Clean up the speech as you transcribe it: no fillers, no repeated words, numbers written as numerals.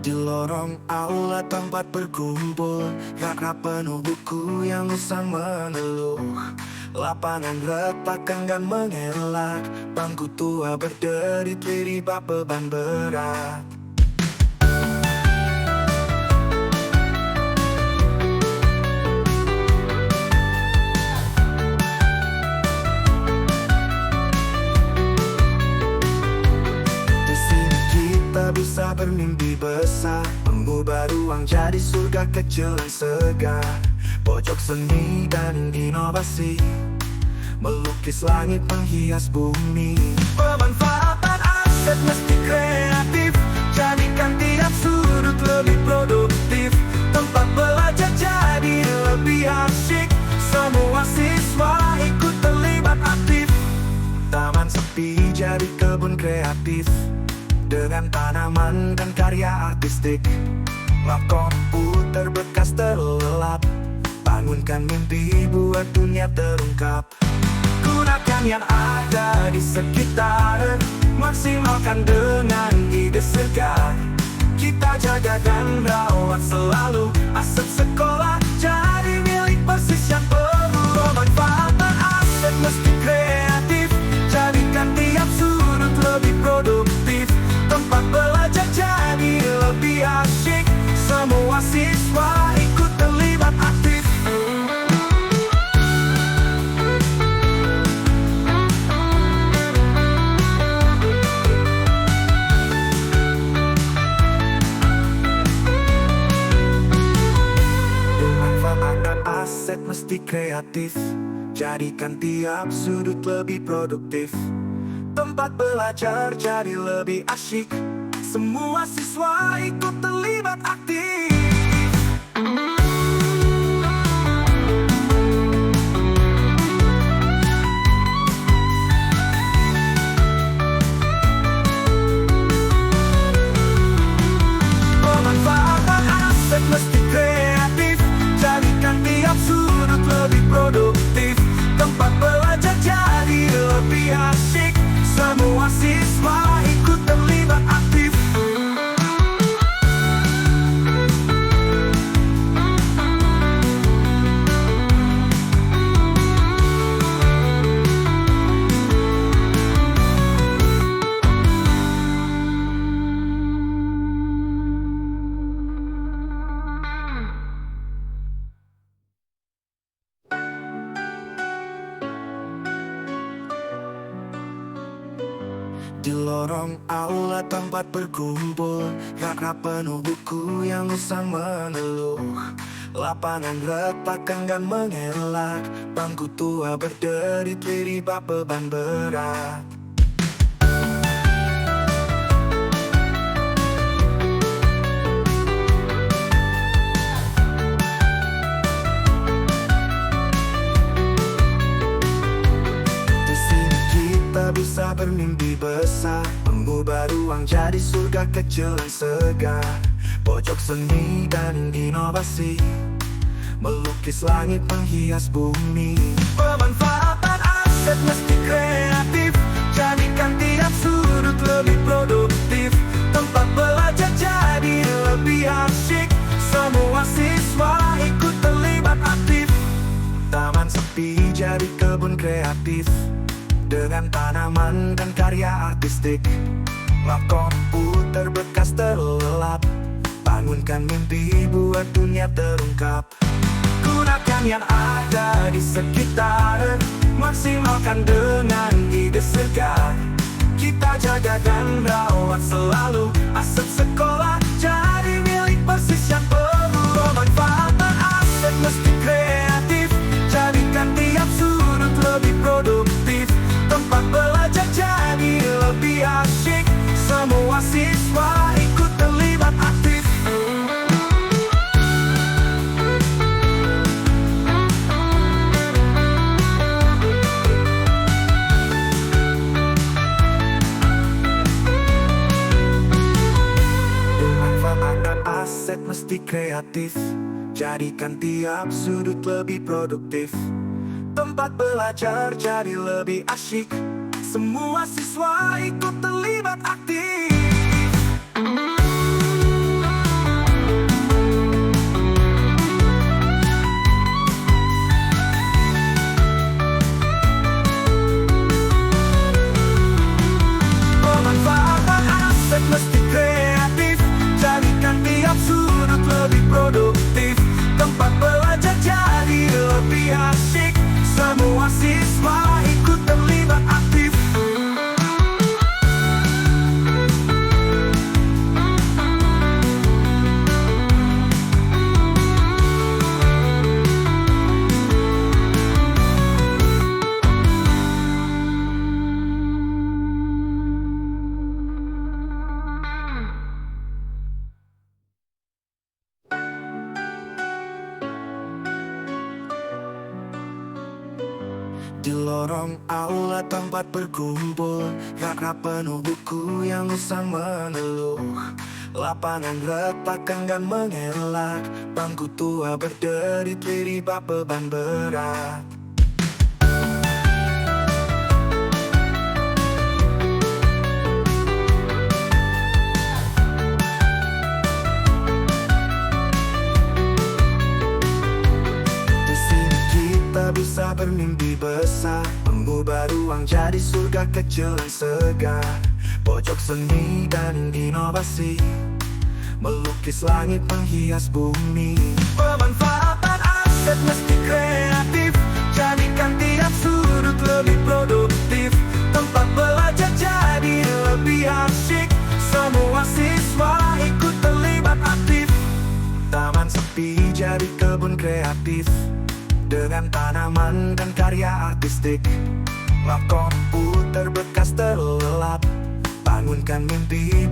Di lorong aula tempat berkumpul, karena penuh buku yang usang mengeluh. Lapangan retak enggan mengelak, bangku tua berderi bak beban berat. Di sini kita bisa bermimpi besar, mengubah ruang jadi surga kecil dan segar. Pojok seni dan inovasi, melukis langit menghias bumi. Pemanfaatan aset mesti kreatif, jadikan tiap sudut lebih produktif. Tempat belajar jadi lebih asyik, semua siswa ikut terlibat aktif. Taman sepi jadi kebun kreatif, dengan tanaman dan karya artistik. Lab komputer bekas terlelap, bangunkan mimpi buat dunia terungkap. Gunakan yang ada di sekitar, maksimalkan dengan ide segar. Kita jaga dan rawat selalu, aset sekolah jadi milik persis yang penuh. Pemanfaatan aset mesti kreatif, jadikan tiap sudut lebih produktif. Tempat belajar jadi lebih asyik, semua siswa ikut terlibat aktif. Pemanfaatan aset mesti kreatif, jadikan tiap sudut lebih produktif. Tempat belajar jadi lebih asyik, semua siswa ikut terlibat aktif. Pemanfaatan aset mesti kreatif, jadikan tiap sudut lebih produktif. Tempat belajar jadi lebih asyik, semua siswa ikut terlibat aktif. Di lorong aula tempat berkumpul, karena penuh buku yang usang mengeluh. Lapangan retak enggan mengelak, bangku tua berderi bak beban berat. Di sini kita bisa bermimpi besar, mengubah ruang jadi surga kecil dan segar. Pojok seni dan inovasi, melukis langit menghias bumi. Pemanfaatan aset mesti kreatif, jadikan tiap sudut lebih produktif. Tempat belajar jadi lebih asyik, semua siswa ikut terlibat aktif. Taman sepi jadi kebun kreatif, dengan tanaman dan karya artistik. Lab komputer bekas terlelap, bangunkan mimpi buat dunia terungkap. Gunakan yang ada di sekitar, maksimalkan dengan ide segar. Kita jaga dan rawat selalu, aset sekolah jadi milik persis yang penuh. Pemanfaatan aset mesti kreatif, jadikan tiap sudut lebih produktif. Tempat belajar jadi lebih asyik, semua siswa ikut terlibat aktif. Pemanfaatan aset mesti kreatif, jadikan tiap sudut lebih produktif. Tempat belajar jadi lebih asyik, semua siswa ikut terlibat aktif. Di lorong aula tempat berkumpul, rak-rak penuh buku yang usang mengeluh. Lapangan retak enggan mengelak, bangku tua berderet bak beban berat. Di sini kita bisa bermimpi besar, mengubah ruang jadi surga kecil dan segar. Pojok seni dan inovasi, melukis langit menghias bumi. Pemanfaatan aset mesti kreatif, jadikan tiap sudut lebih produktif. Tempat belajar jadi lebih asyik, semua siswa ikut terlibat aktif. Taman sepi jadi kebun kreatif, dengan tanaman dan karya artistik. Lab komputer bekas terlelap, bangunkan mimpi